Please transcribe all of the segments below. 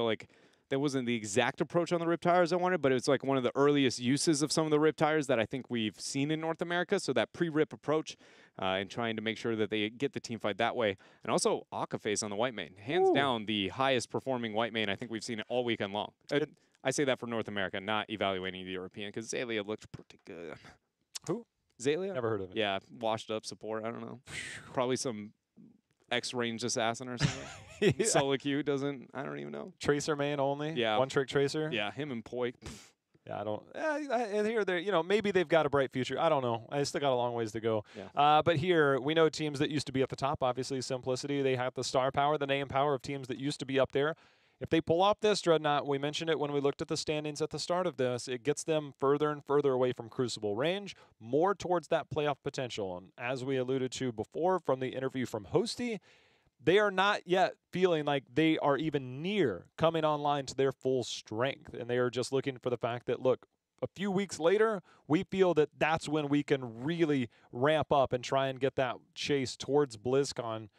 like that wasn't the exact approach on the rip tires I wanted, but it was like one of the earliest uses of some of the rip tires that I think we've seen in North America. So that pre-rip approach and trying to make sure that they get the team fight that way. And also Akaface on the white main. Hands down the highest performing white main I think we've seen it all weekend long. I say that for North America, not evaluating the European, because Zalia looked pretty good. Who? Zalia? Never heard of it. Yeah, washed up support. I don't know. Probably some X-range assassin or something. Yeah. Solo Q doesn't, I don't even know. Tracer main only? Yeah. One trick tracer? Yeah, him and Poi. Yeah, I don't. And here, you know, maybe they've got a bright future. I don't know. I still got a long ways to go. Yeah. But here, we know teams that used to be at the top. Obviously, Simplicity. They have the star power, the name power of teams that used to be up there. If they pull off this, Dreadnought, we mentioned it when we looked at the standings at the start of this, it gets them further and further away from Crucible range, more towards that playoff potential. And as we alluded to before from the interview from Hosty, they are not yet feeling like they are even near coming online to their full strength. And they are just looking for the fact that, look, a few weeks later, we feel that that's when we can really ramp up and try and get that chase towards BlizzCon.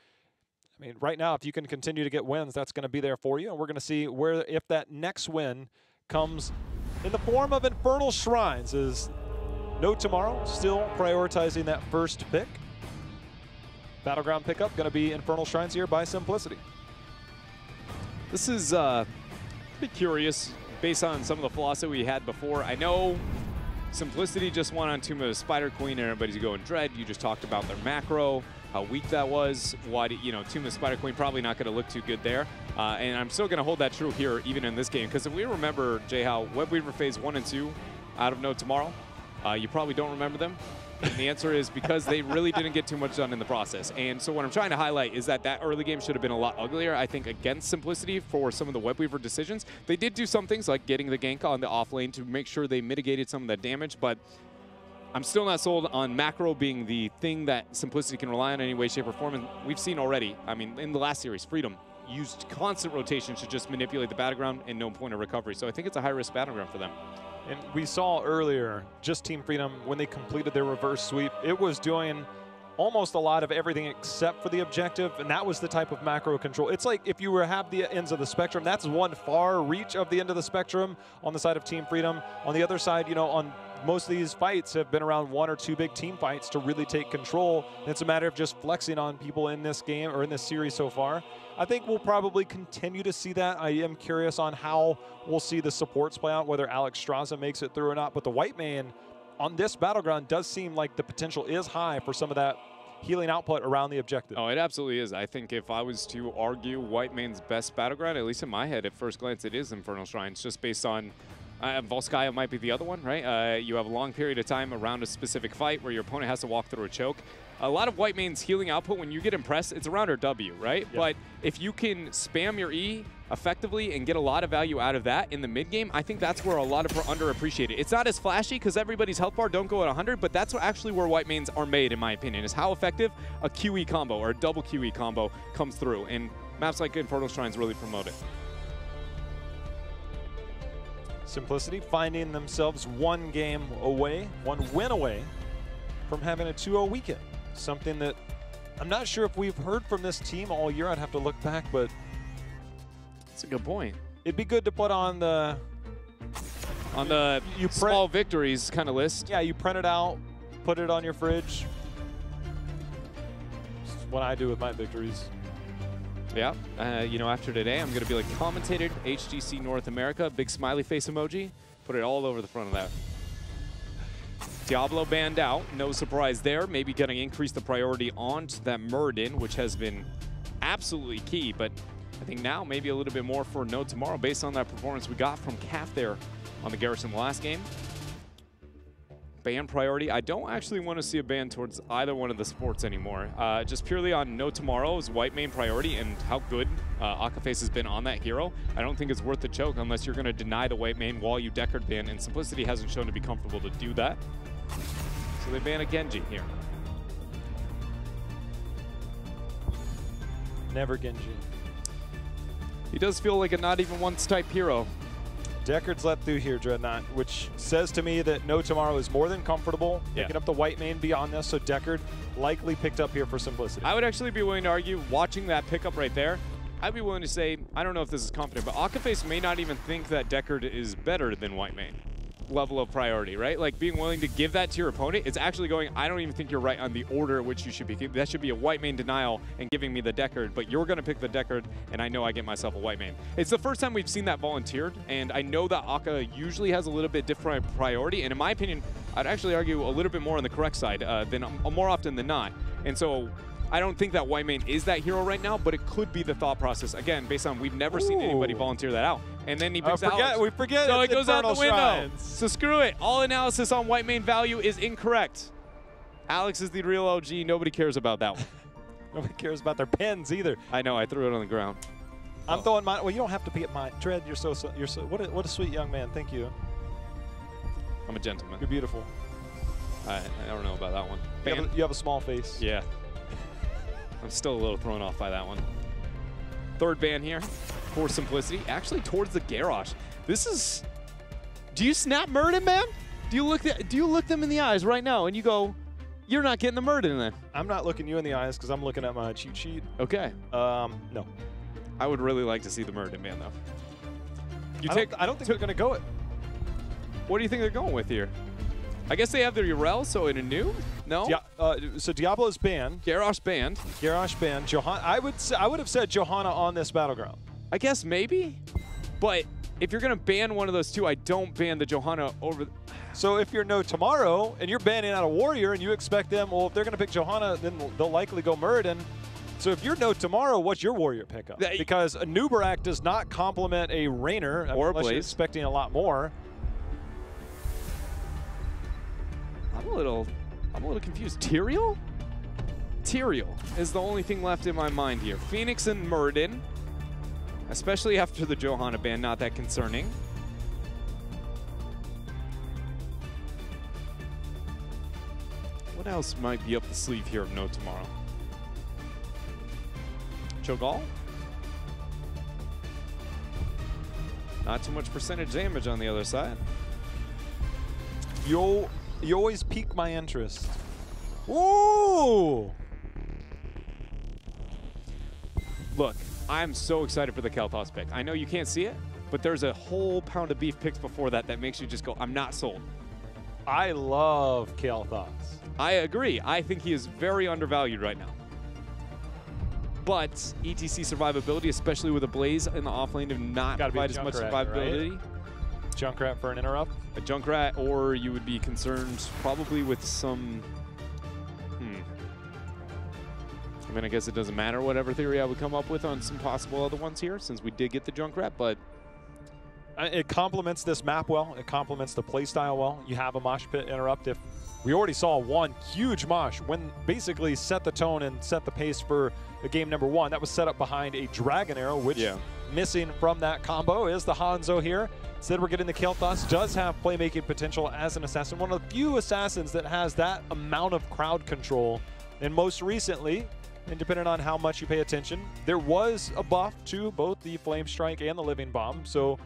I mean, right now, if you can continue to get wins, that's going to be there for you. And we're going to see where, if that next win comes in the form of Infernal Shrines, is No Tomorrow still prioritizing that first pick. Battleground pickup going to be Infernal Shrines here by Simplicity. This is pretty curious based on some of the philosophy we had before. I know Simplicity just won on Tomb of the Spider Queen and everybody's going Dread. You just talked about their macro, how weak that was. Why, you know, Tomb of the Spider Queen probably not going to look too good there. And I'm still going to hold that true here even in this game, because if we remember, Jay, how Webweaver phase 1 and 2 out of No Tomorrow, you probably don't remember them. And the answer is because they really didn't get too much done in the process. And so what I'm trying to highlight is that that early game should have been a lot uglier, I think, against Simplicity for some of the Webweaver decisions. They did do some things like getting the gank on the off lane to make sure they mitigated some of the damage, but I'm still not sold on macro being the thing that Simplicity can rely on in any way, shape, or form. And we've seen already, I mean, in the last series, Freedom used constant rotation to just manipulate the battleground and no point of recovery. So I think it's a high-risk battleground for them. And we saw earlier, just Team Freedom, when they completed their reverse sweep, it was doing almost a lot of everything except for the objective, and that was the type of macro control. It's like if you were to have the ends of the spectrum, that's one far reach of the end of the spectrum on the side of Team Freedom. On the other side, you know, on most of these fights have been around 1 or 2 big team fights to really take control. And it's a matter of just flexing on people in this game or in this series so far. I think we'll probably continue to see that. I am curious on how we'll see the supports play out, whether Alex Straza makes it through or not. But the white man on this battleground does seem like the potential is high for some of that healing output around the objective. Oh, it absolutely is. I think if I was to argue white man's best battleground, at least in my head, at first glance, it is Infernal Shrines, just based on Volskaya might be the other one, right? You have a long period of time around a specific fight where your opponent has to walk through a choke. A lot of white main's healing output, when you get impressed, it's around her W, right? Yeah. But if you can spam your E effectively and get a lot of value out of that in the mid game, I think that's where a lot of her underappreciated. It's not as flashy because everybody's health bar don't go at 100, but that's actually where white mains are made, in my opinion, is how effective a QE combo or a double QE combo comes through. And maps like Infernal Shrines really promote it. Simplicity finding themselves one game away, one win away from having a 2-0 weekend. Something that I'm not sure if we've heard from this team all year. I'd have to look back, but that's a good point. It'd be good to put on the small victories kind of list. Yeah, you print it out, put it on your fridge. This is what I do with my victories. Yeah, you know, after today, I'm going to be like commentated HGC North America, big smiley face emoji, put it all over the front of that. Diablo banned out, no surprise there. Maybe going to increase the priority onto that Muradin, which has been absolutely key. But I think now maybe a little bit more for No Tomorrow based on that performance we got from Calf there on the Garrison last game. Ban priority. I don't actually want to see a ban towards either one of the supports anymore. Just purely on No Tomorrow's white main priority and how good Akaface has been on that hero. I don't think it's worth the choke unless you're going to deny the white main while you Deckard ban, and Simplicity hasn't shown to be comfortable to do that. So they ban a Genji here. Never Genji. He does feel like a not even once type hero. Deckard's let through here, Dreadnought, which says to me that No Tomorrow is more than comfortable picking up the white main beyond this, so Deckard likely picked up here for Simplicity. I would actually be willing to argue, watching that pickup right there, I'd be willing to say I don't know if this is confident, but Akaface may not even think that Deckard is better than Whitemane. Level of priority, right? Like being willing to give that to your opponent, it's actually going, I don't even think you're right on the order at which you should be. That should be a Whitemane denial and giving me the Deckard, but you're going to pick the Deckard, and I know I get myself a Whitemane. It's the first time we've seen that volunteered, and I know that Akka usually has a little bit different priority, and in my opinion, I'd actually argue a little bit more on the correct side than more often than not. And so I don't think that Whitemane is that hero right now, but it could be the thought process. Again, based on we've never seen anybody volunteer that out. And then he picks Alex. We forget so it goes out the window. Shrines. So screw it. All analysis on Whitemane value is incorrect. Alex is the real LG. Nobody cares about that one. Nobody cares about their pens either. I know. I threw it on the ground. I'm throwing mine. Well, you don't have to be at mine. Dread, you're so what a sweet young man. Thank you. I'm a gentleman. You're beautiful. I don't know about that one. You have a small face. Yeah. I'm still a little thrown off by that one. Third ban here for simplicity. Actually, towards the Garrosh. This is. Do you snap Murden, man? Do you look them in the eyes right now and you go, you're not getting the Murden then? I'm not looking you in the eyes because I'm looking at my cheat sheet. Okay. No. I would really like to see the Murden ban though. I don't think they're gonna go it. What do you think they're going with here? I guess they have their Urel, so in a new? No? So Diablo's banned. Garrosh banned. Garrosh banned. I would have said Johanna on this battleground. I guess maybe. But if you're going to ban one of those two, I don't ban the Johanna over... So if you're no tomorrow and you're banning out a warrior and you expect them, well, if they're going to pick Johanna, then they'll likely go Muradin. So if you're no tomorrow, what's your warrior pickup? Because a Nubarak does not complement a Rainer. Or unless Blaze. you're expecting a lot more. I'm a little confused. Tyrael? Tyrael is the only thing left in my mind here. Phoenix and Muradin, especially after the Johanna ban, not that concerning. What else might be up the sleeve here of No Tomorrow? Cho'Gall? Not too much percentage damage on the other side. You always pique my interest. Ooh! Look, I'm so excited for the Kael'thas pick. I know you can't see it, but there's a whole pound of beef picked before that makes you just go, I'm not sold. I love Kael'thas. I agree. I think he is very undervalued right now. But ETC survivability, especially with a Blaze in the offlane, do not provide as much survivability. Right? Junkrat for an interrupt? A Junkrat, or you would be concerned probably with some... I mean, I guess it doesn't matter whatever theory I would come up with on some possible other ones here, since we did get the Junkrat, but... It complements this map well. It complements the playstyle well. You have a Mosh Pit interrupt. If we already saw one huge Mosh when basically set the tone and set the pace for the game number one. That was set up behind a Dragon Arrow, which missing from that combo is the Hanzo here. Instead, we're getting the Kael'thas. Does have playmaking potential as an assassin. One of the few assassins that has that amount of crowd control. And most recently, and depending on how much you pay attention, there was a buff to both the Flame Strike and the Living Bomb. So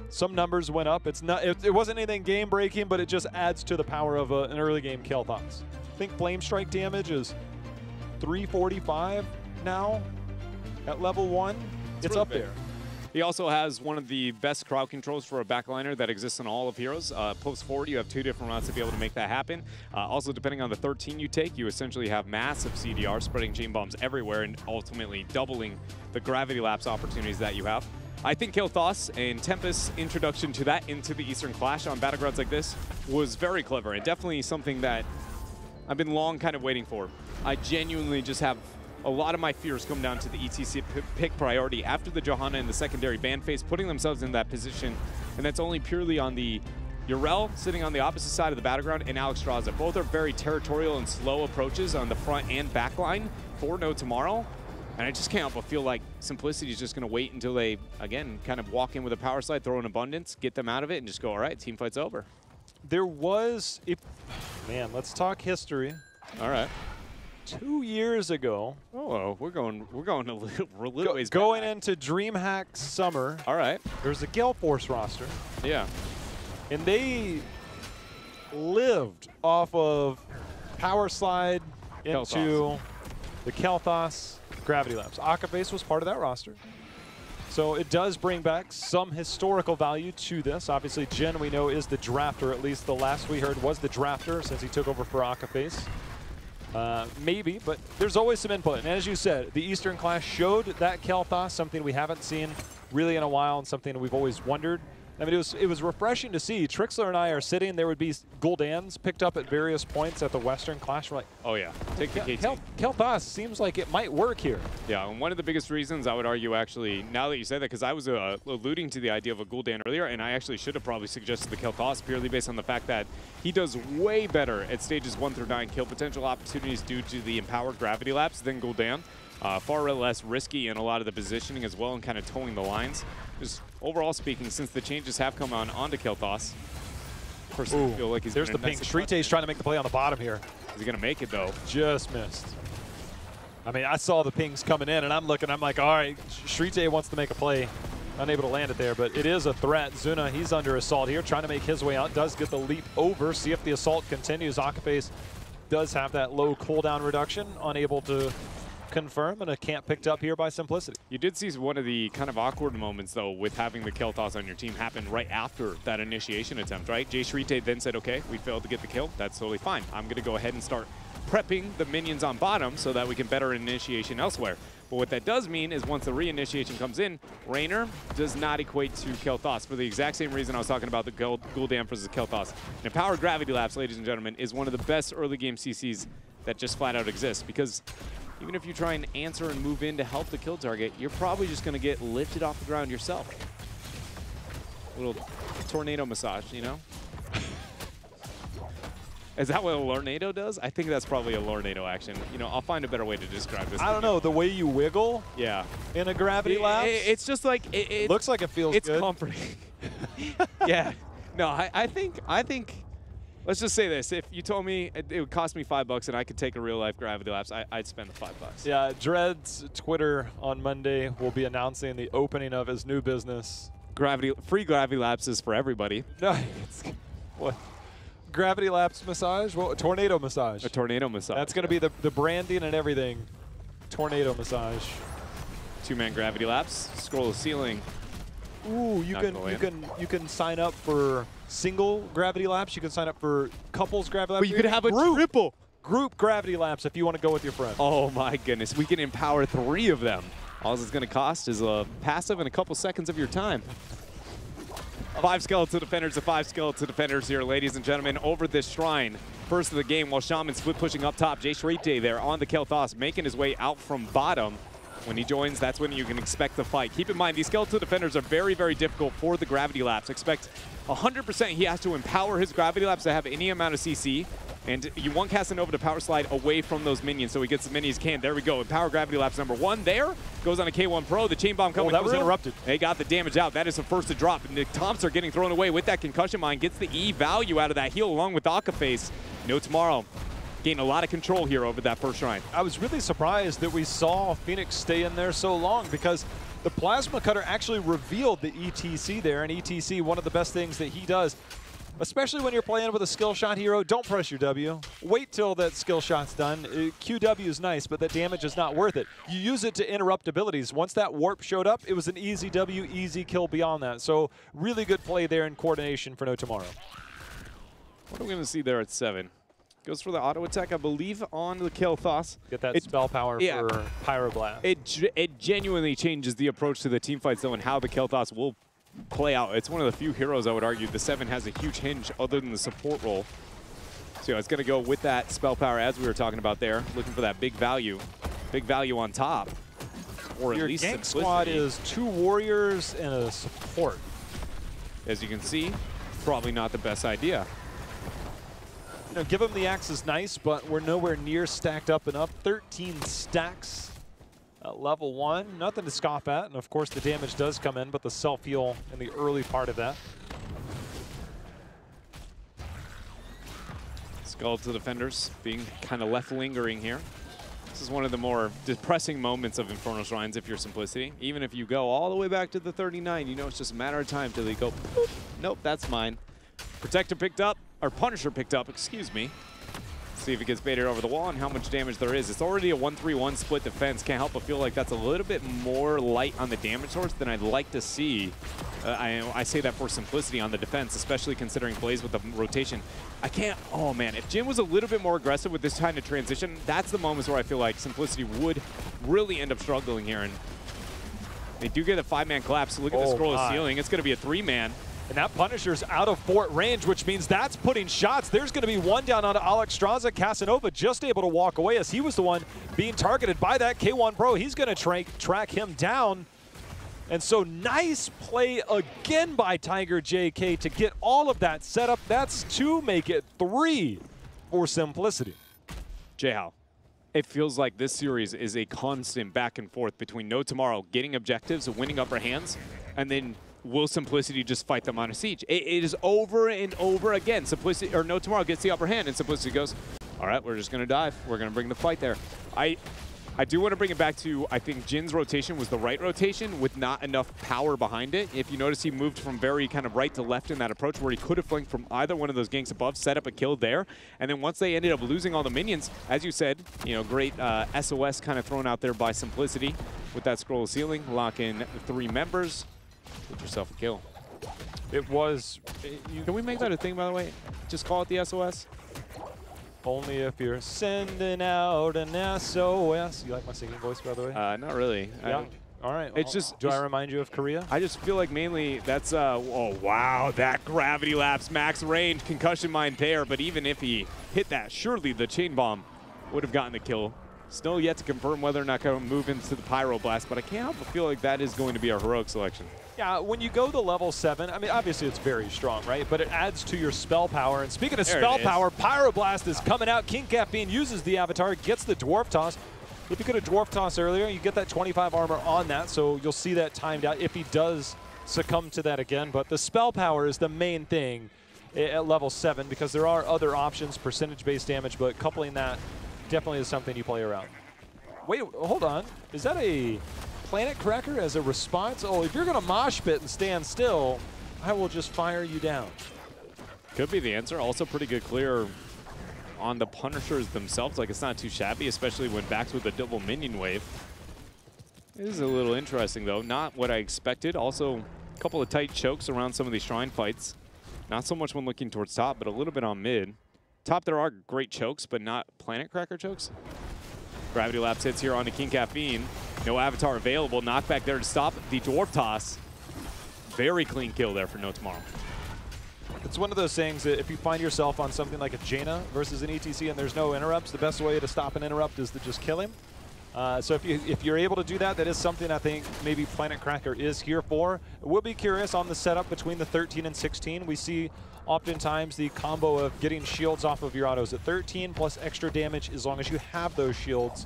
some numbers went up. It wasn't anything game breaking, but it just adds to the power of an early game Kael'thas. I think Flame Strike damage is 345 now at level 1. It's really up there. He also has one of the best crowd controls for a backliner that exists in all of Heroes. Post forward, you have 2 different routes to be able to make that happen. Also, depending on the 13 you take, you essentially have massive CDR, spreading chain bombs everywhere and ultimately doubling the gravity lapse opportunities that you have. I think Kael'thas and Tempest's introduction to that into the Eastern Clash on battlegrounds like this was very clever and definitely something that I've been long kind of waiting for. I genuinely just have a lot of my fears come down to the ETC pick priority after the Johanna and the secondary ban phase, putting themselves in that position, and that's only purely on the Urel sitting on the opposite side of the battleground and Alexstrasza. Both are very territorial and slow approaches on the front and back line for No Tomorrow. And I just can't help but feel like Simplicity is just going to wait until they, again, kind of walk in with a power slide, throw an abundance, get them out of it, and just go, all right, team fight's over. There was, man, let's talk history. All right. 2 years ago. Oh, we're going a little ways going back. into DreamHack Summer. All right. There's a Gale Force roster. Yeah. And they lived off of power slide into the Kael'thas Gravity Lapse. Akaface was part of that roster. So it does bring back some historical value to this. Obviously, Jin, we know, is the drafter. At least the last we heard was the drafter since he took over for Akaface. Maybe, but there's always some input. And as you said, the Eastern class showed that Kel'Thas, something we haven't seen really in a while and something we've always wondered. I mean, it was refreshing to see. Trixler and I are sitting. There would be Guldans picked up at various points at the Western class. We're like, oh yeah, take the KT. Kel'Thas seems like it might work here. Yeah, and one of the biggest reasons I would argue, actually, now that you say that, because I was alluding to the idea of a Gul'dan earlier, and I actually should have probably suggested the Kel'Thas purely based on the fact that he does way better at stages 1 through 9 kill potential opportunities due to the empowered gravity laps than Gul'dan. Far less risky in a lot of the positioning as well and kind of towing the lines. Just overall speaking, since the changes have come onto Kel'Thas, personally feel like he's there's the ping. Shrite's trying to make the play on the bottom here. Is he going to make it, though? Just missed. I mean, I saw the pings coming in, and I'm looking. I'm like, all right, Shrite wants to make a play. Unable to land it there, but it is a threat. Zuna, he's under assault here, trying to make his way out. Does get the leap over. See if the assault continues. Akaface does have that low cooldown reduction. Unable to confirm, and a camp picked up here by Simplicity. You did see one of the kind of awkward moments, though, with having the Kel'Thas on your team happen right after that initiation attempt, right? Jay Shrite then said, okay, we failed to get the kill. That's totally fine. I'm going to go ahead and start prepping the minions on bottom so that we can better initiation elsewhere. But what that does mean is once the reinitiation comes in, Raynor does not equate to Kel'Thas for the exact same reason I was talking about the Gul'dan versus Kel'Thas. And Empowered Gravity Laps, ladies and gentlemen, is one of the best early game CCs that just flat out exists, because even if you try and answer and move in to help the kill target, you're probably just going to get lifted off the ground yourself. A little tornado massage, you know? Is that what a Lornado does? I think that's probably a Lornado action. You know, I'll find a better way to describe this. I don't know, the way you wiggle in a gravity lap. It's just like, it looks like it feels good. It's comforting. Yeah. No, I think, let's just say this. If you told me it would cost me $5 and I could take a real life gravity laps, I'd spend the $5. Yeah, Dread's Twitter on Monday will be announcing the opening of his new business. Free gravity laps is for everybody. No, what? Gravity laps massage? Well, a tornado massage. A tornado massage. That's going to be the branding and everything. Tornado massage. 2-man gravity laps. Scroll the ceiling. Ooh, you can sign up for single gravity laps. You can sign up for couples gravity laps. But you could have a triple group gravity laps if you want to go with your friend. Oh my goodness, we can empower 3 of them. All it's going to cost is a passive and a couple seconds of your time. 5 skeletal defenders to 5 skeletal defenders here, ladies and gentlemen, over this shrine. First of the game, while Shaman split pushing up top. Jay Shrite there on the Kel'Thas, making his way out from bottom. When he joins, that's when you can expect the fight. Keep in mind, these skeletal defenders are very, very difficult for the gravity laps. Expect 100% he has to empower his gravity laps to have any amount of CC. And you want Casanova to power slide away from those minions so he gets as many as he can. There we go. Empower gravity laps number 1 there. Goes on a K1 Pro. The chain bomb coming through. That was interrupted. They got the damage out. That is the first to drop. And the Thompson are getting thrown away with that concussion mine. Gets the E value out of that heal along with Akaface. No tomorrow. Gained a lot of control here over that first shrine. I was really surprised that we saw Phoenix stay in there so long, because the Plasma Cutter actually revealed the ETC there, and ETC, one of the best things that he does, especially when you're playing with a skill shot hero, don't press your W. Wait till that skill shot's done. QW is nice, but that damage is not worth it. You use it to interrupt abilities. Once that warp showed up, it was an easy W, easy kill beyond that. So really good play there in coordination for No Tomorrow. What are we going to see there at 7? Goes for the auto attack, I believe, on the Kel'Thas. Get that spell power for Pyroblast. It genuinely changes the approach to the team fights, though, and how the Kel'Thas will play out. It's one of the few heroes, I would argue. The 7 has a huge hinge other than the support role. So it's going to go with that spell power, as we were talking about there, looking for that big value on top. Or at least your gank Simplicity. Squad is 2 warriors and a support. As you can see, probably not the best idea. You know, give him the axe is nice, but we're nowhere near stacked up and up. 13 stacks at level 1. Nothing to scoff at. And of course, the damage does come in, but the self-heal in the early part of that. Skeletal defenders being kind of left lingering here. This is one of the more depressing moments of Infernal Shrines if you're Simplicity. Even if you go all the way back to the 39, you know it's just a matter of time till they go, boop. Nope, that's mine. Protector picked up, or Punisher picked up, excuse me. See if it gets baited over the wall and how much damage there is. It's already a 1-3-1 split defense. Can't help but feel like that's a little bit more light on the damage source than I'd like to see. I say that for simplicity on the defense, especially considering plays with the rotation. I can't, oh man, if Jin was a little bit more aggressive with this kind of transition, that's the moments where I feel like simplicity would really end up struggling here. And they do get a 5-man collapse. Look at the scroll of ceiling. It's going to be a 3-man. And that Punisher's out of fort range, which means that's putting shots. There's going to be one down onto Alex Straza. Casanova just able to walk away as he was the one being targeted by that K1 Pro. He's going to track him down. And so nice play again by Tiger JK to get all of that set up. That's 2, make it 3 for simplicity. J-How, it feels like this series is a constant back and forth between No Tomorrow getting objectives, winning upper hands, and then will Simplicity just fight them on a siege? It is over and over again. Simplicity, or No Tomorrow gets the upper hand, and Simplicity goes, all right, we're just going to dive. We're going to bring the fight there. I do want to bring it back to, I think Jin's rotation was the right rotation with not enough power behind it. If you notice, he moved from very kind of right to left in that approach where he could have flanked from either one of those ganks above, set up a kill there. And then once they ended up losing all the minions, as you said, you know, great SOS kind of thrown out there by Simplicity with that scroll ceiling, lock in 3 members. Get yourself a kill. It was... Can we make that a thing, by the way? Just call it the SOS? Only if you're sending out an SOS. You like my singing voice, by the way? Not really. Yeah. All right. It's just... Do I remind you of Korea? I just feel like mainly that's... oh, wow. That gravity lapse, max range, concussion mine there. But even if he hit that, surely the chain bomb would have gotten the kill. Still yet to confirm whether or not going to move into the Pyro Blast, but I can't help but feel like that is going to be our heroic selection. Yeah, when you go to level 7, I mean, obviously it's very strong, right? But it adds to your spell power. And speaking of spell power, Pyroblast is coming out. King Caffeine uses the avatar, gets the Dwarf Toss. If you could have Dwarf Toss earlier, you get that 25 armor on that, so you'll see that timed out if he does succumb to that again. But the spell power is the main thing at level 7 because there are other options, percentage-based damage, but coupling that definitely is something you play around. Wait, hold on. Is that a Planet Cracker as a response? Oh, if you're going to mosh pit and stand still, I will just fire you down. Could be the answer. Also pretty good clear on the Punishers themselves. Like, it's not too shabby, especially when backed with a double minion wave. It is a little interesting, though. Not what I expected. Also, a couple of tight chokes around some of these shrine fights. Not so much when looking towards top, but a little bit on mid. Top, there are great chokes, but not Planet Cracker chokes. Gravity Lapse hits here onto King Caffeine. No avatar available. Knockback there to stop the Dwarf Toss. Very clean kill there for No Tomorrow. It's one of those things that if you find yourself on something like a Jaina versus an ETC and there's no interrupts, the best way to stop an interrupt is to just kill him. So if you're able to do that, that is something I think maybe Planet Cracker is here for. We'll be curious on the setup between the 13 and 16. We see oftentimes the combo of getting shields off of your autos at 13 plus extra damage as long as you have those shields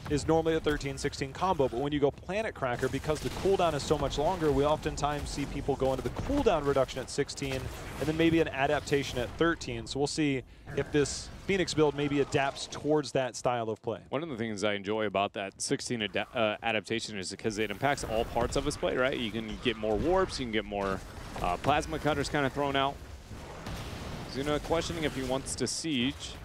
is normally a 13-16 combo. But when you go Planet Cracker, because the cooldown is so much longer, we oftentimes see people go into the cooldown reduction at 16 and then maybe an adaptation at 13. So we'll see if this Phoenix build maybe adapts towards that style of play. One of the things I enjoy about that 16 adaptation is because it impacts all parts of his play, right? You can get more warps, you can get more plasma cutters kind of thrown out. Zuna questioning if he wants to siege.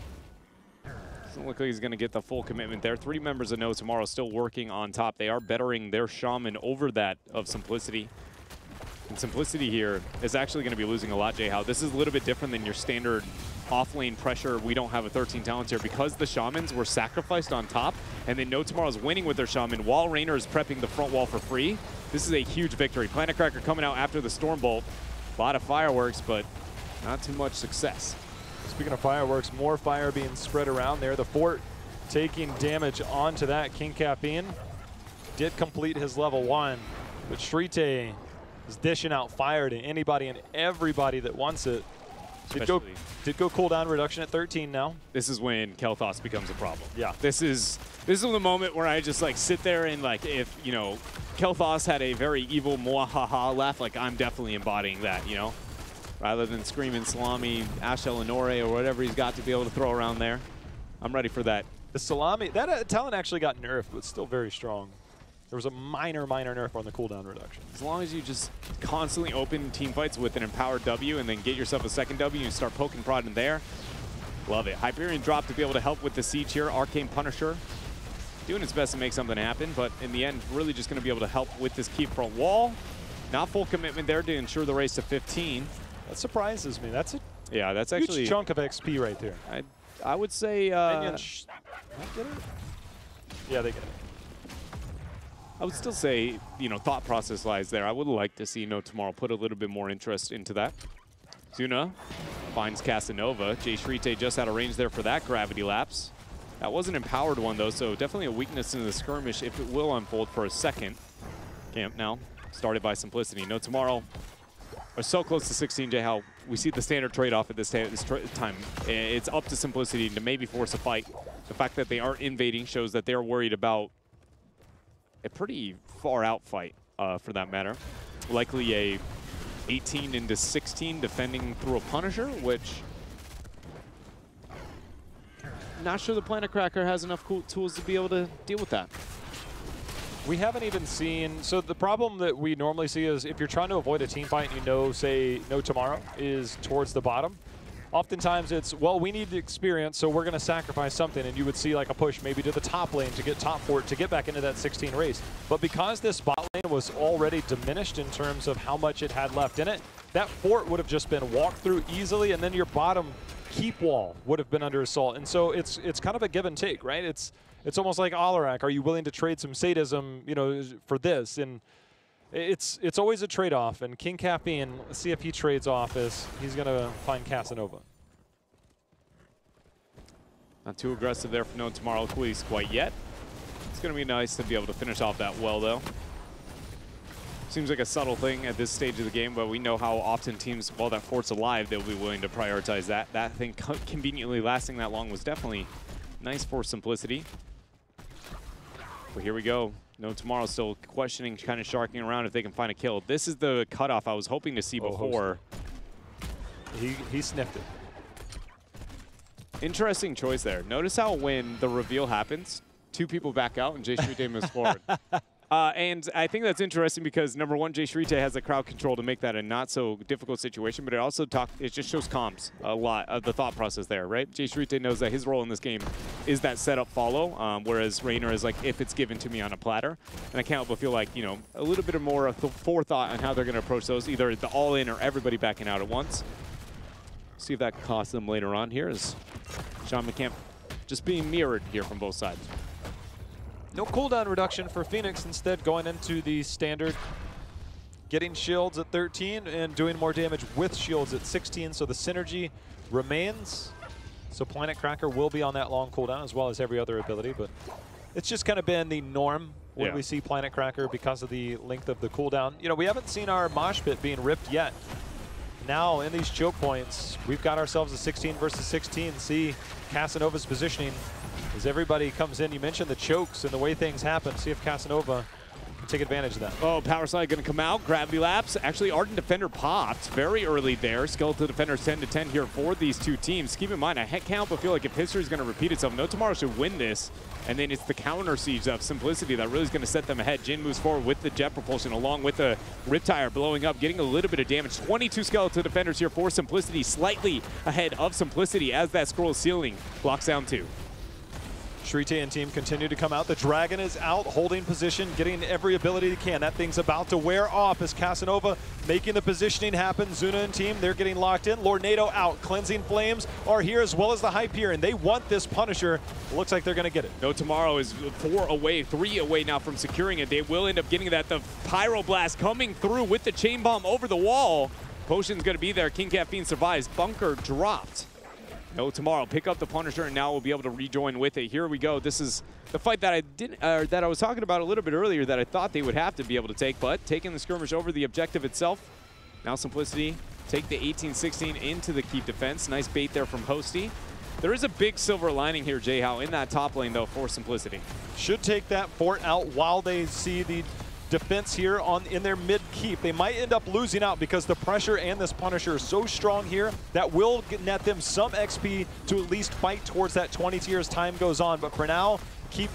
Doesn't look like he's going to get the full commitment there. 3 members of No Tomorrow still working on top. They are bettering their Shaman over that of Simplicity. And Simplicity here is actually going to be losing a lot, J-How. This is a little bit different than your standard off-lane pressure. We don't have a 13 talents here because the Shamans were sacrificed on top, and then No Tomorrow's winning with their Shaman while Raynor is prepping the front wall for free. This is a huge victory. Planet Cracker coming out after the Stormbolt. A lot of fireworks, but not too much success. Speaking of fireworks, more fire being spread around there. The fort taking damage onto that. King Caffeine did complete his level 1, but Shrite is dishing out fire to anybody and everybody that wants it. Did go cooldown reduction at 13 now. This is when Kel'Thas becomes a problem. Yeah. This is the moment where I just like sit there and like if, you know, Kel'Thas had a very evil mwahaha laugh, like I'm definitely embodying that, you know? Rather than screaming salami, Ash Eleonore, or whatever he's got to be able to throw around there. I'm ready for that. The salami, that talent actually got nerfed, but still very strong. There was a minor nerf on the cooldown reduction. As long as you just constantly open team fights with an empowered W and then get yourself a second W and start poking prod in there, Love it. Hyperion drop to be able to help with the siege here. Arcane Punisher doing its best to make something happen, but in the end, really just going to be able to help with this keep front wall. Not full commitment there to ensure the race to 15. That surprises me. That's a that's huge actually chunk of XP right there. I would say. Minions get it? Yeah, they get it. I would still say, you know, thought process lies there. I would like to see No Tomorrow put a little bit more interest into that. Zuna finds Casanova. Jay Shrite just out of range there for that gravity lapse. That was an empowered one, though, so definitely a weakness in the skirmish if it will unfold for a second. Camp now started by Simplicity. No Tomorrow are so close to 16, Jay, how we see the standard trade-off at this time. It's up to Simplicity to maybe force a fight. The fact that they aren't invading shows that they're worried about a pretty far-out fight, for that matter. Likely a 18 into 16 defending through a Punisher, which not sure the Planet Cracker has enough cool tools to be able to deal with that. We haven't even seen, so the problem that we normally see is if you're trying to avoid a team fight and you know, say, No Tomorrow is towards the bottom, oftentimes it's, well, we need the experience, so we're going to sacrifice something, and you would see like a push maybe to the top lane to get top fort to get back into that 16 race. But because this bot lane was already diminished in terms of how much it had left in it, that fort would have just been walked through easily, and then your bottom keep wall would have been under assault. And so it's kind of a give and take, right? It's almost like Alarak. Are you willing to trade some sadism, you know, for this? And it's always a trade-off. And King Caffeine, let's see if he trades off as he's going to find Casanova. Not too aggressive there for No Tomorrow Police quite yet. It's going to be nice to be able to finish off that well, though. Seems like a subtle thing at this stage of the game, but we know how often teams, while that fort's alive, they'll be willing to prioritize that. That thing conveniently lasting that long was definitely nice for Simplicity. But here we go. No Tomorrow still questioning, kind of sharking around if they can find a kill. This is the cutoff I was hoping to see before. He sniffed it. Interesting choice there. Notice how when the reveal happens, two people back out and Jay Shrite moves forward. And I think that's interesting because, number one, Jay Shrite has the crowd control to make that a not-so-difficult situation, but it just shows comms a lot of the thought process there, right? Jay Shrite knows that his role in this game is that setup-follow, whereas Raynor is like, if it's given to me on a platter. And I can't help but feel like, you know, a little bit of more forethought on how they're going to approach those, either the all-in or everybody backing out at once. See if that costs them later on here as Sean McCamp just being mirrored here from both sides. No cooldown reduction for Phoenix, instead going into the standard, getting shields at 13 and doing more damage with shields at 16, so the synergy remains. So Planet Cracker will be on that long cooldown as well as every other ability, but it's just kind of been the norm when we see Planet Cracker because of the length of the cooldown. You know, we haven't seen our mosh pit being ripped yet. Now in these choke points, we've got ourselves a 16 versus 16. See Casanova's positioning as everybody comes in. You mentioned the chokes and the way things happen. See if Casanova can take advantage of that. Oh, Power Slide going to come out. Gravity Lapse. Actually, Ardent Defender popped very early there. Skeletal Defenders 10 to 10 here for these two teams. Keep in mind, I can't help but feel like if history is going to repeat itself, No Tomorrow should win this. And then it's the counter siege of Simplicity that really is going to set them ahead. Jin moves forward with the jet propulsion along with the Riptire blowing up, getting a little bit of damage. 22 Skeletal Defenders here for Simplicity, slightly ahead of Simplicity as that scroll ceiling locks down 2. Shrite and team continue to come out. The Dragon is out, holding position, getting every ability he can. That thing's about to wear off as Casanova making the positioning happen. Zuna and team, they're getting locked in. Lornado out. Cleansing Flames are here as well as the Hyperion. They want this Punisher. It looks like they're going to get it. No Tomorrow is 3 away now from securing it. They will end up getting that. The Pyroblast coming through with the Chain Bomb over the wall. Potion's going to be there. King Caffeine survives. Bunker dropped. No Tomorrow pick up the Punisher, and now we'll be able to rejoin with it. Here we go. This is the fight that I was talking about a little bit earlier that I thought they would have to be able to take, but taking the skirmish over the objective itself. Now Simplicity take the 18-16 into the keep defense. Nice bait there from Hosty. There is a big silver lining here, Jay Howe, in that top lane, though, for Simplicity. Should take that fort out while they see the defense here in their mid keep. They might end up losing out because the pressure and this Punisher is so strong here that will net them some XP to at least fight towards that 20 tier as time goes on. But for now, keep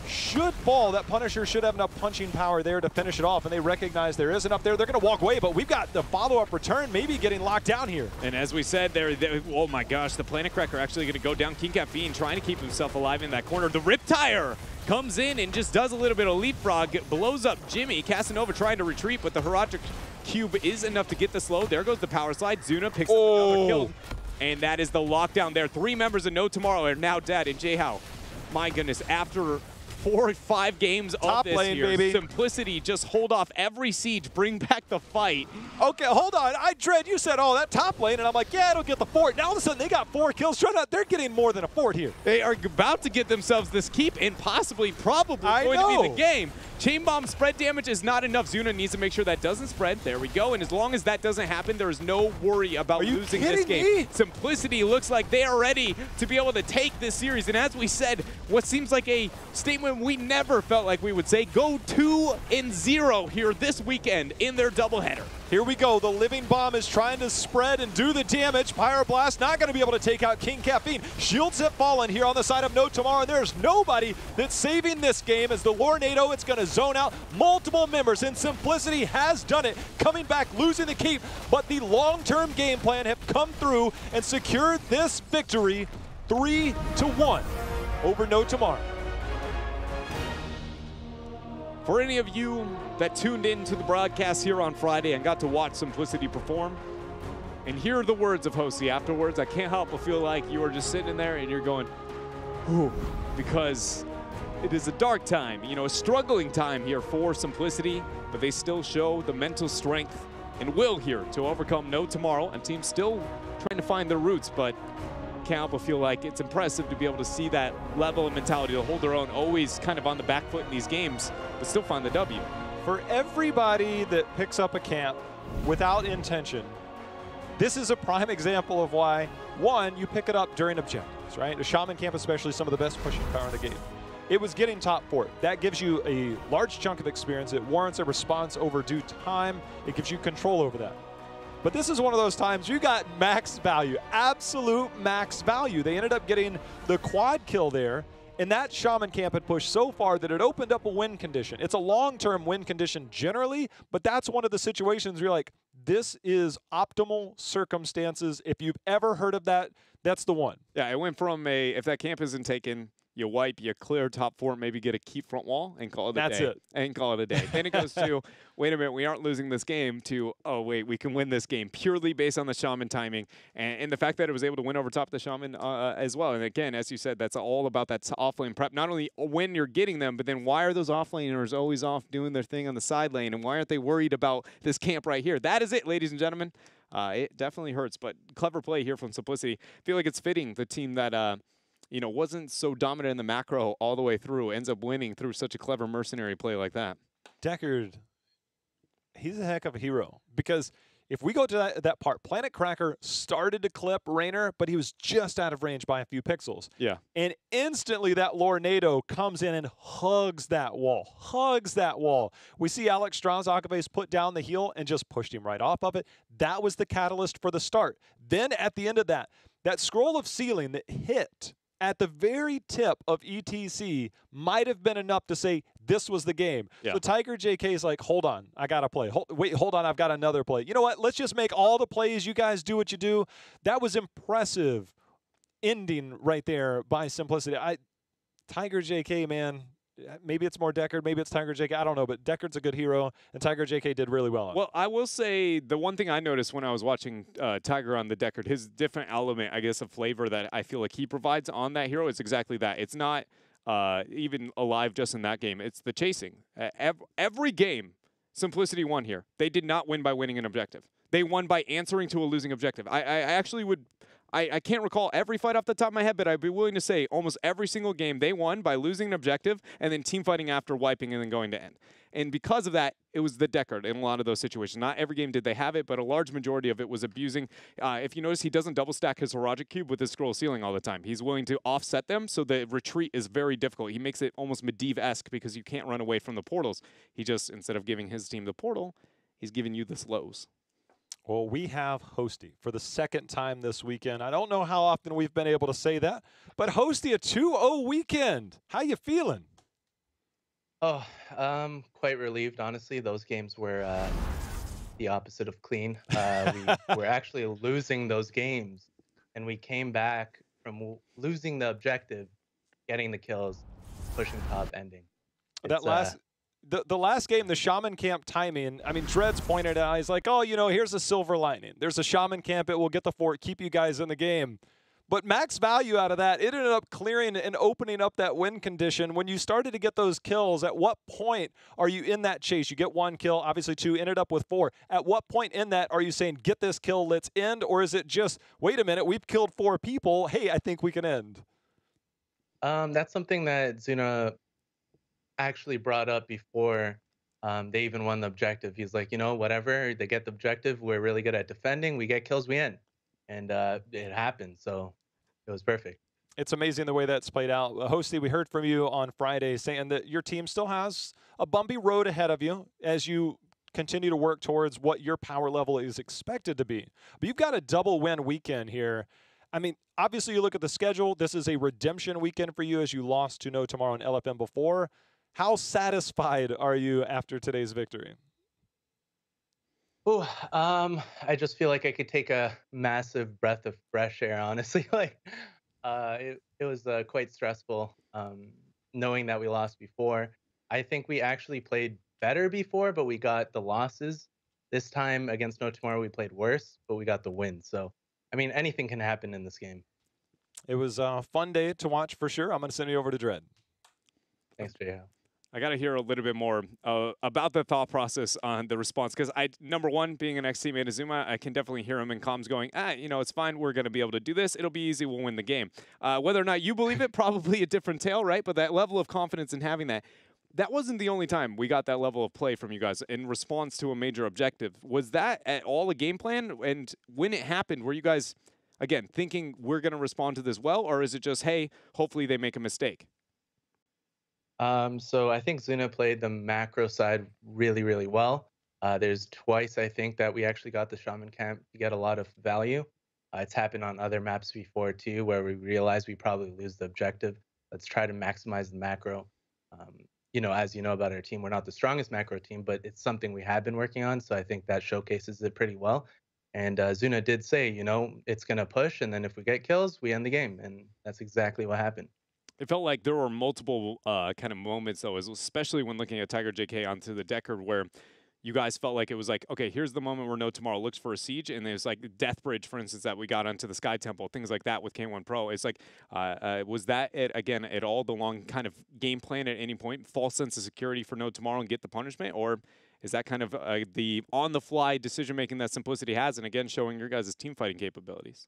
should fall. That Punisher should have enough punching power there to finish it off, and they recognize there is enough there. They're going to walk away, but we've got the follow-up return maybe getting locked down here. And as we said, oh my gosh, the Planet Cracker actually going to go down. King Caffeine trying to keep himself alive in that corner. The Riptire comes in and just does a little bit of leapfrog, blows up Jimmy. Casanova trying to retreat, but the Heroic Cube is enough to get the slow. There goes the power slide. Zuna picks up another kill. And that is the lockdown there. 3 members of No Tomorrow are now dead. And J-How, my goodness, after 4 or 5 games Top of this lane, here, baby. Simplicity just hold off every siege, bring back the fight. Okay, hold on. Dread, you said, oh, that top lane, and I'm like, yeah, it'll get the fort. Now all of a sudden they got 4 kills. They're getting more than a fort here. They are about to get themselves this keep and possibly, probably going to be the game. Chain Bomb spread damage is not enough. Zuna needs to make sure that doesn't spread. There we go. And as long as that doesn't happen, there is no worry about losing this game. Simplicity looks like they are ready to be able to take this series. And as we said, what seems like a statement we never felt like we would say, go 2-0 here this weekend in their doubleheader. Here we go. The Living Bomb is trying to spread and do the damage. Pyroblast not going to be able to take out King Caffeine. Shields have fallen here on the side of No Tomorrow, and there's nobody that's saving this game as the Lornado, it's going to zone out multiple members, and Simplicity has done it, coming back, losing the keep, but the long-term game plan have come through and secured this victory 3-1 over No Tomorrow. For any of you that tuned in to the broadcast here on Friday and got to watch Simplicity perform and hear the words of Hosey afterwards, I can't help but feel like you are just sitting in there and you're going, ooh, because it is a dark time, you know, a struggling time here for Simplicity, but they still show the mental strength and will here to overcome No Tomorrow. A team still trying to find their roots, but can't help but feel like it's impressive to be able to see that level of mentality to hold their own, always kind of on the back foot in these games, but still find the W. For everybody that picks up a camp without intention, this is a prime example of why, one, you pick it up during objectives, right? A Shaman camp especially, some of the best pushing power in the game. It was getting top fort. That gives you a large chunk of experience. It warrants a response over due time. It gives you control over that. But this is one of those times you got max value, absolute max value. They ended up getting the quad kill there, and that Shaman camp had pushed so far that it opened up a win condition. It's a long-term win condition generally, but that's one of the situations where you're like, this is optimal circumstances. If you've ever heard of that, that's the one. Yeah, it went from if that camp isn't taken, you wipe, you clear top fort, maybe get a keep front wall and call it a day. That's it. And call it a day. Then it goes to, wait a minute, we aren't losing this game, to, oh, wait, we can win this game purely based on the Shaman timing and the fact that it was able to win over top of the Shaman as well. And again, as you said, that's all about that offlane prep. Not only when you're getting them, but then why are those offlaners always off doing their thing on the side lane? And why aren't they worried about this camp right here? That is it, ladies and gentlemen. It definitely hurts, but clever play here from Simplicity. I feel like it's fitting the team that you know, wasn't so dominant in the macro all the way through, ends up winning through such a clever mercenary play like that. Deckard, he's a heck of a hero, because if we go to that part, Planet Cracker started to clip Raynor, but he was just out of range by a few pixels. Yeah. And instantly that Lornado comes in and hugs that wall. We see Alex Strauss-Agaves put down the heel and just pushed him right off of it. That was the catalyst for the start. Then at the end of that scroll of ceiling that hit at the very tip of ETC might have been enough to say this was the game. Yeah. So Tiger JK is like, hold on, I got to play. Hold on, I've got another play. You know what? Let's just make all the plays. You guys do what you do. That was impressive ending right there by Simplicity. Tiger JK, man, maybe it's more Deckard, maybe it's Tiger JK, I don't know, but Deckard's a good hero, and Tiger JK did really well on it. Well, I will say the one thing I noticed when I was watching Tiger on the Deckard, his different element, I guess, of flavor that I feel like he provides on that hero is exactly that. It's not even alive just in that game. It's the chasing. Every game, Simplicity won here. They did not win by winning an objective. They won by answering to a losing objective. I actually would... I can't recall every fight off the top of my head, but I'd be willing to say almost every single game they won by losing an objective and then team fighting after, wiping, and then going to end. And because of that, it was the Deckard in a lot of those situations. Not every game did they have it, but a large majority of it was abusing. If you notice, he doesn't double stack his Heroic Cube with his scroll ceiling all the time. He's willing to offset them, so the retreat is very difficult. He makes it almost Medivh-esque because you can't run away from the portals. He just, instead of giving his team the portal, he's giving you the slows. Well, we have Hosty for the second time this weekend. I don't know how often we've been able to say that, but Hosty, a 2-0 weekend. How you feeling? Oh, quite relieved, honestly. Those games were the opposite of clean. We were actually losing those games, and we came back from losing the objective, getting the kills, pushing top, ending. That It's last the last game, the Shaman Camp timing, I mean, Dreads pointed out, he's like, oh, you know, here's a silver lining. There's a Shaman Camp. It will get the fort, keep you guys in the game. But max value out of that, it ended up clearing and opening up that win condition. When you started to get those kills, at what point are you in that chase? You get 1 kill, obviously 2, ended up with 4. At what point in that are you saying, get this kill, let's end? Or is it just, wait a minute, we've killed 4 people. Hey, I think we can end. that's something that Zuna actually brought up before they even won the objective. He's like, whatever, they get the objective. We're really good at defending. We get kills, we end. And it happened. So it was perfect. It's amazing the way that's played out. Hosty, we heard from you on Friday saying that your team still has a bumpy road ahead of you as you continue to work towards what your power level is expected to be. But you've got a double win weekend here. I mean, obviously, you look at the schedule. This is a redemption weekend for you as you lost to No Tomorrow in LFM before. How satisfied are you after today's victory? Oh, I just feel like I could take a massive breath of fresh air, honestly. Like, it was quite stressful, knowing that we lost before. I think we actually played better before, but we got the losses. This time against No Tomorrow, we played worse, but we got the win. So, I mean, anything can happen in this game. It was a fun day to watch for sure. I'm going to send you over to Dread. Thanks, Jay. I got to hear a little bit more about the thought process on the response because number one, being an ex-teammate of Zuma, I can definitely hear him in comms going, it's fine. We're going to be able to do this. It'll be easy. We'll win the game. Whether or not you believe it, probably a different tale, right? But that level of confidence in having that wasn't the only time we got that level of play from you guys in response to a major objective. Was that at all a game plan? And when it happened, were you guys, again, thinking we're going to respond to this well, or is it just, hey, hopefully they make a mistake? So I think Zuna played the macro side really, really well. There's twice I think that we actually got the Shaman Camp to get a lot of value. It's happened on other maps before too, where we realize we probably lose the objective. Let's try to maximize the macro. As you know about our team, we're not the strongest macro team, but it's something we have been working on. So I think that showcases it pretty well. And Zuna did say, it's going to push, and then if we get kills, we end the game, and that's exactly what happened. It felt like there were multiple kind of moments, though, especially when looking at Tiger JK onto the Deckard, where you guys felt like it was like, okay, here's the moment where No Tomorrow looks for a siege, and there's like Death Bridge, for instance, that we got onto the Sky Temple, things like that with K1 Pro. It's like, was that again at all the long kind of game plan at any point, false sense of security for No Tomorrow and get the punishment, or is that kind of the on-the-fly decision-making that Simplicity has, and again, showing your guys' team fighting capabilities?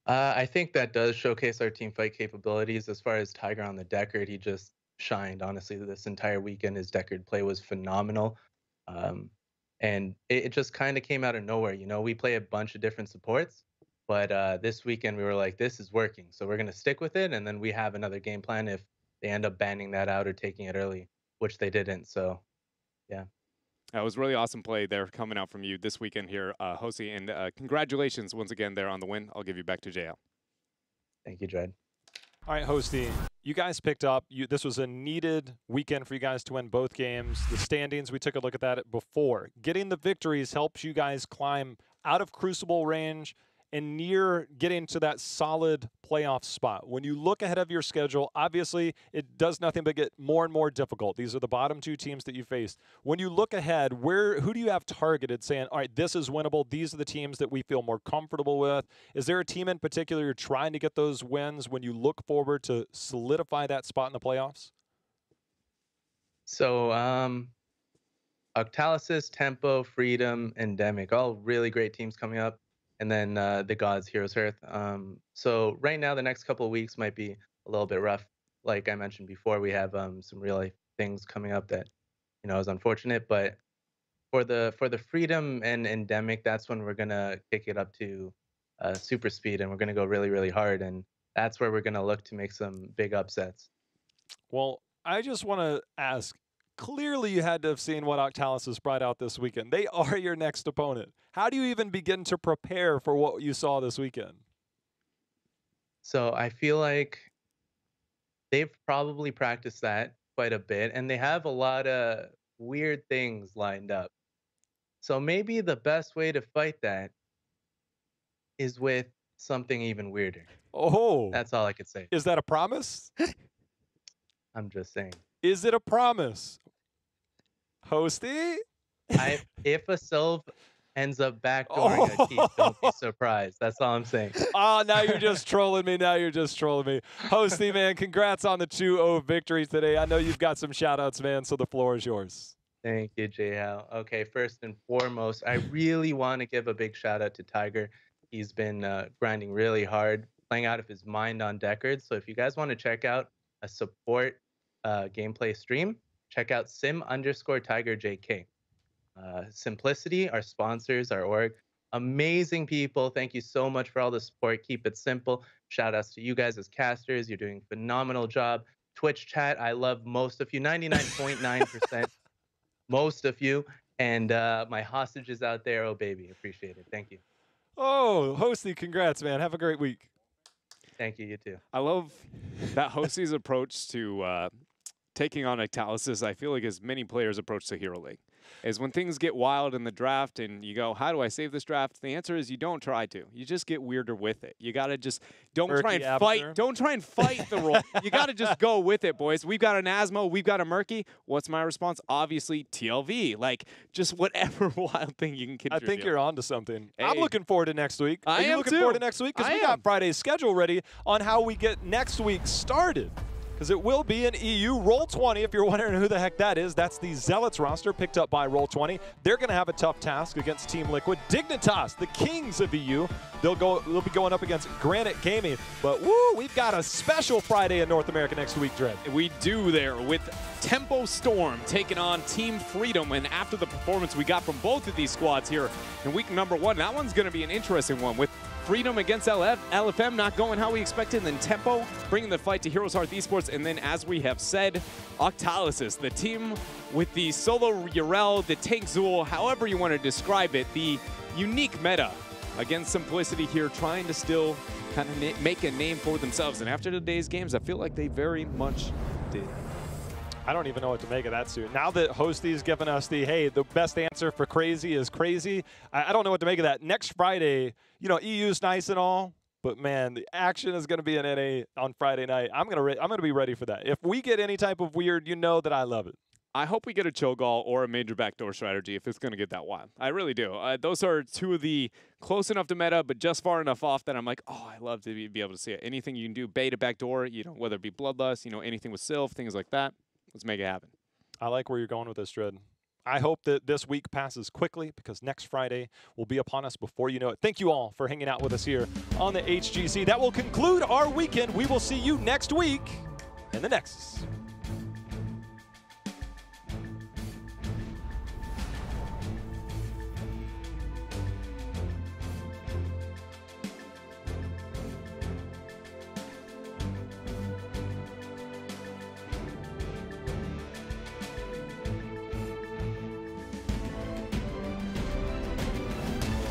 I think that does showcase our team fight capabilities. As far as Tiger on the Deckard, he just shined. Honestly, this entire weekend, his Deckard play was phenomenal, um, and it just kind of came out of nowhere. We play a bunch of different supports, but this weekend we were like, this is working, so we're gonna stick with it, and then we have another game plan if they end up banning that out or taking it early, which they didn't. So, yeah. That was really awesome play there coming out from you this weekend here, Josie, and congratulations once again there on the win. I'll give you back to JL. Thank you, Dread. All right, Hosty, you guys picked up. This was a needed weekend for you guys to win both games. The standings, we took a look at that before. Getting the victories helps you guys climb out of Crucible range and near getting to that solid playoff spot. When you look ahead of your schedule, obviously it does nothing but get more and more difficult. These are the bottom 2 teams that you faced. When you look ahead, who do you have targeted saying, all right, this is winnable. These are the teams that we feel more comfortable with. Is there a team in particular you're trying to get those wins when you look forward to solidify that spot in the playoffs? So, Octalysis, Tempo, Freedom, Endemic, all really great teams coming up. And then the Gods, Heroes, Earth. So right now, the next couple of weeks might be a little bit rough. Like I mentioned before, we have some real life things coming up that is unfortunate. But for the Freedom and Endemic, that's when we're gonna kick it up to super speed, and we're gonna go really really hard, and that's where we're gonna look to make some big upsets. Well, I just want to ask, clearly you had to have seen what Octalysis brought out this weekend. They are your next opponent. How do you even begin to prepare for what you saw this weekend? So I feel like they've probably practiced that quite a bit, and they have a lot of weird things lined up. So maybe the best way to fight that is with something even weirder. Oh, That's all I could say. is that a promise? I'm just saying. Is it a promise? Hosty? If a Sylve ends up backdooring a keep, don't be surprised. That's all I'm saying. Oh, now you're just trolling me. Now you're just trolling me. Hosty, man, congrats on the 2-0 victory today. I know you've got some shout-outs, man, so the floor is yours. Thank you, J-Hal. Okay, first and foremost, I really want to give a big shout-out to Tiger. He's been grinding really hard, playing out of his mind on Deckard. So if you guys want to check out a support gameplay stream, check out sim_TigerJK. Simplicity, our sponsors, our org, amazing people. Thank you so much for all the support. Keep it simple. Shout outs to you guys as casters. You're doing a phenomenal job. Twitch chat, I love most of you, 99.9%, most of you. And my hostages out there, oh baby, appreciate it. Thank you. Oh, Hosty, congrats, man. Have a great week. Thank you, you too. I love that Hosty's approach to taking on Ectalysis. I feel like as many players' approach to Hero League is when things get wild in the draft and you go, how do I save this draft? The answer is you don't try to. You just get weirder with it. You got to just don't try and fight. Don't try and fight the role. You got to just go with it, boys. We've got an Asmo. We've got a Murky. What's my response? Obviously, TLV. Like, just whatever wild thing you can contribute. I think you're onto something. Hey. I'm looking forward to next week. I am looking too. forward to next week? Because we got Friday's schedule ready on how we get next week started. Because it will be an EU Roll20. If you're wondering who the heck that is, that's the Zealots roster picked up by Roll20. They're going to have a tough task against Team Liquid. Dignitas, the kings of EU, they'll be going up against Granite Gaming. But woo, we've got a special Friday in North America next week, Dread. We do there with Tempo Storm taking on Team Freedom. And after the performance we got from both of these squads here in week number 1, that one's going to be an interesting one with Freedom against LFM not going how we expected, and then Tempo bringing the fight to Heroes Hearth Esports, and then as we have said, Octalysis, the team with the solo Yrel, the tank Zool, however you want to describe it, the unique meta against Simplicity here, trying to still kind of make a name for themselves. And after today's games, I feel like they very much did. I don't even know what to make of that soon. Now that Hosty's given us the, hey, the best answer for crazy is crazy, I don't know what to make of that. Next Friday, you know, EU's nice and all, but man, the action is going to be in NA on Friday night. I'm gonna be ready for that. If we get any type of weird, you know that I love it. I hope we get a Cho'Gall or a major backdoor strategy if it's going to get that wild. I really do. Those are two of the close enough to meta, but just far enough off that I'm like, oh, I love to be able to see it. Anything you can do, beta backdoor, you know, whether it be Bloodlust, you know, anything with Sylve, things like that. Let's make it happen. I like where you're going with this, Dread. I hope that this week passes quickly because next Friday will be upon us before you know it. Thank you all for hanging out with us here on the HGC. That will conclude our weekend. We will see you next week in the Nexus.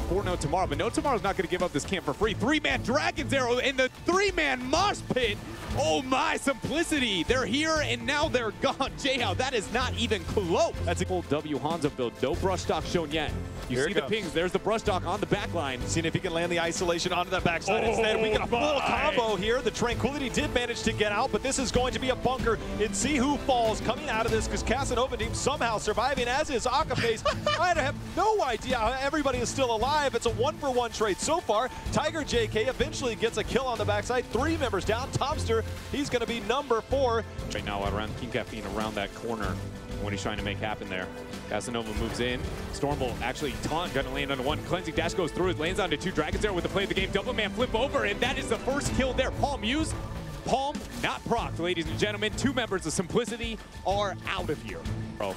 For No Tomorrow, but No Tomorrow's not going to give up this camp for free. 3-man Dragon's Arrow in the 3-man Mosh Pit. Oh my, Simplicity. They're here and now they're gone. J-How, that is not even close. That's a full W Hanzo build. No brush stock shown yet. You Here see the pings. There's the brush stock on the back line. Seeing if he can land the isolation onto that backside. Instead, we get a full combo here. The Tranquility did manage to get out, but this is going to be a bunker. And see who falls coming out of this, because Casanova team somehow surviving, as is Akapace. I have no idea how everybody is still alive. It's a 1-for-1 trade so far. Tiger JK eventually gets a kill on the backside. 3 members down. Tomster, he's going to be number 4. Right now around King Caffeine around that corner. What he's trying to make happen there. Casanova moves in. Stormbolt actually taunt, gonna land on 1. Cleansing dash goes through it, lands onto 2. Dragons there with the play of the game. Double man flip over, and that is the first kill there. Palm used. Palm not proc, ladies and gentlemen. 2 members of Simplicity are out of here. Bro.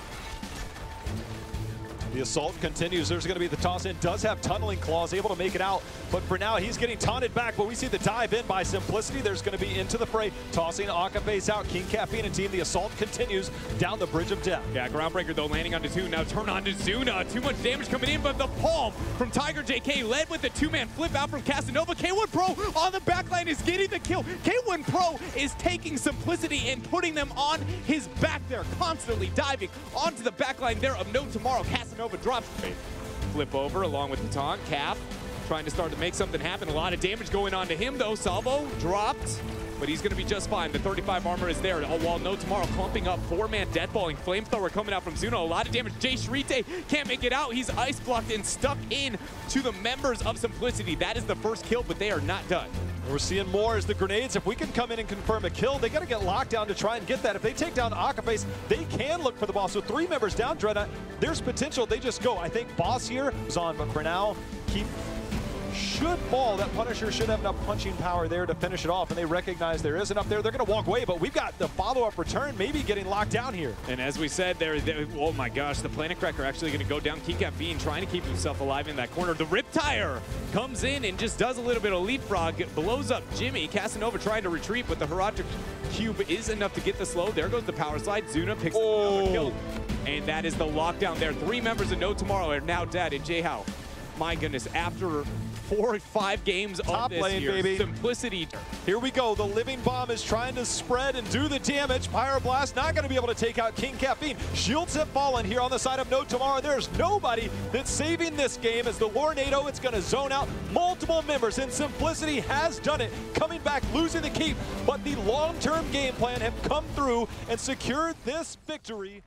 The assault continues. There's going to be the toss in. Does have tunneling claws, able to make it out. But for now, he's getting taunted back. But we see the dive in by Simplicity. There's going to be into the fray. Tossing Akaface out. King Caffeine and team. The assault continues down the bridge of death. Yeah, Groundbreaker though landing onto two. Now turn on to Zuna. Too much damage coming in, but the palm from Tiger JK led with the two-man flip out from Casanova. K1 Pro on the backline is getting the kill. K1 Pro is taking Simplicity and putting them on his back there, constantly diving onto the backline there of No Tomorrow. Casanova drops. Flip over along with the taunt. Calf trying to start to make something happen. A lot of damage going on to him though. Salvo dropped, but he's going to be just fine. The 35 armor is there. While No Tomorrow clumping up, four-man deathballing. Flamethrower coming out from Zuno. A lot of damage. Jay Shrite can't make it out. He's ice blocked and stuck in to the members of Simplicity. That is the first kill, but they are not done. We're seeing more as the grenades. If we can come in and confirm a kill, they got to get locked down to try and get that. If they take down Akaface, they can look for the boss. So 3 members down, Dreadnought. There's potential. They just go. I think boss here is on, but for now, keep should fall. That Punisher should have enough punching power there to finish it off, and they recognize there isn't up there. They're going to walk away, but we've got the follow-up return maybe getting locked down here. And as we said, oh my gosh, the Planet Cracker actually going to go down. King Caffeine trying to keep himself alive in that corner. The Riptire comes in and just does a little bit of leapfrog, blows up Jimmy. Casanova trying to retreat, but the Heroic Cube is enough to get the slow. There goes the power slide. Zuna picks up another kill. And that is the lockdown there. 3 members of No Tomorrow are now dead. And Jay-How, my goodness, after 4 or 5 games Top of this lane, year, baby. Simplicity. Here we go. The Living Bomb is trying to spread and do the damage. Pyroblast not going to be able to take out King Caffeine. Shields have fallen here on the side of No Tomorrow. There's nobody that's saving this game as the Lornado, it's going to zone out multiple members, and Simplicity has done it. Coming back, losing the keep, but the long-term game plan have come through and secured this victory.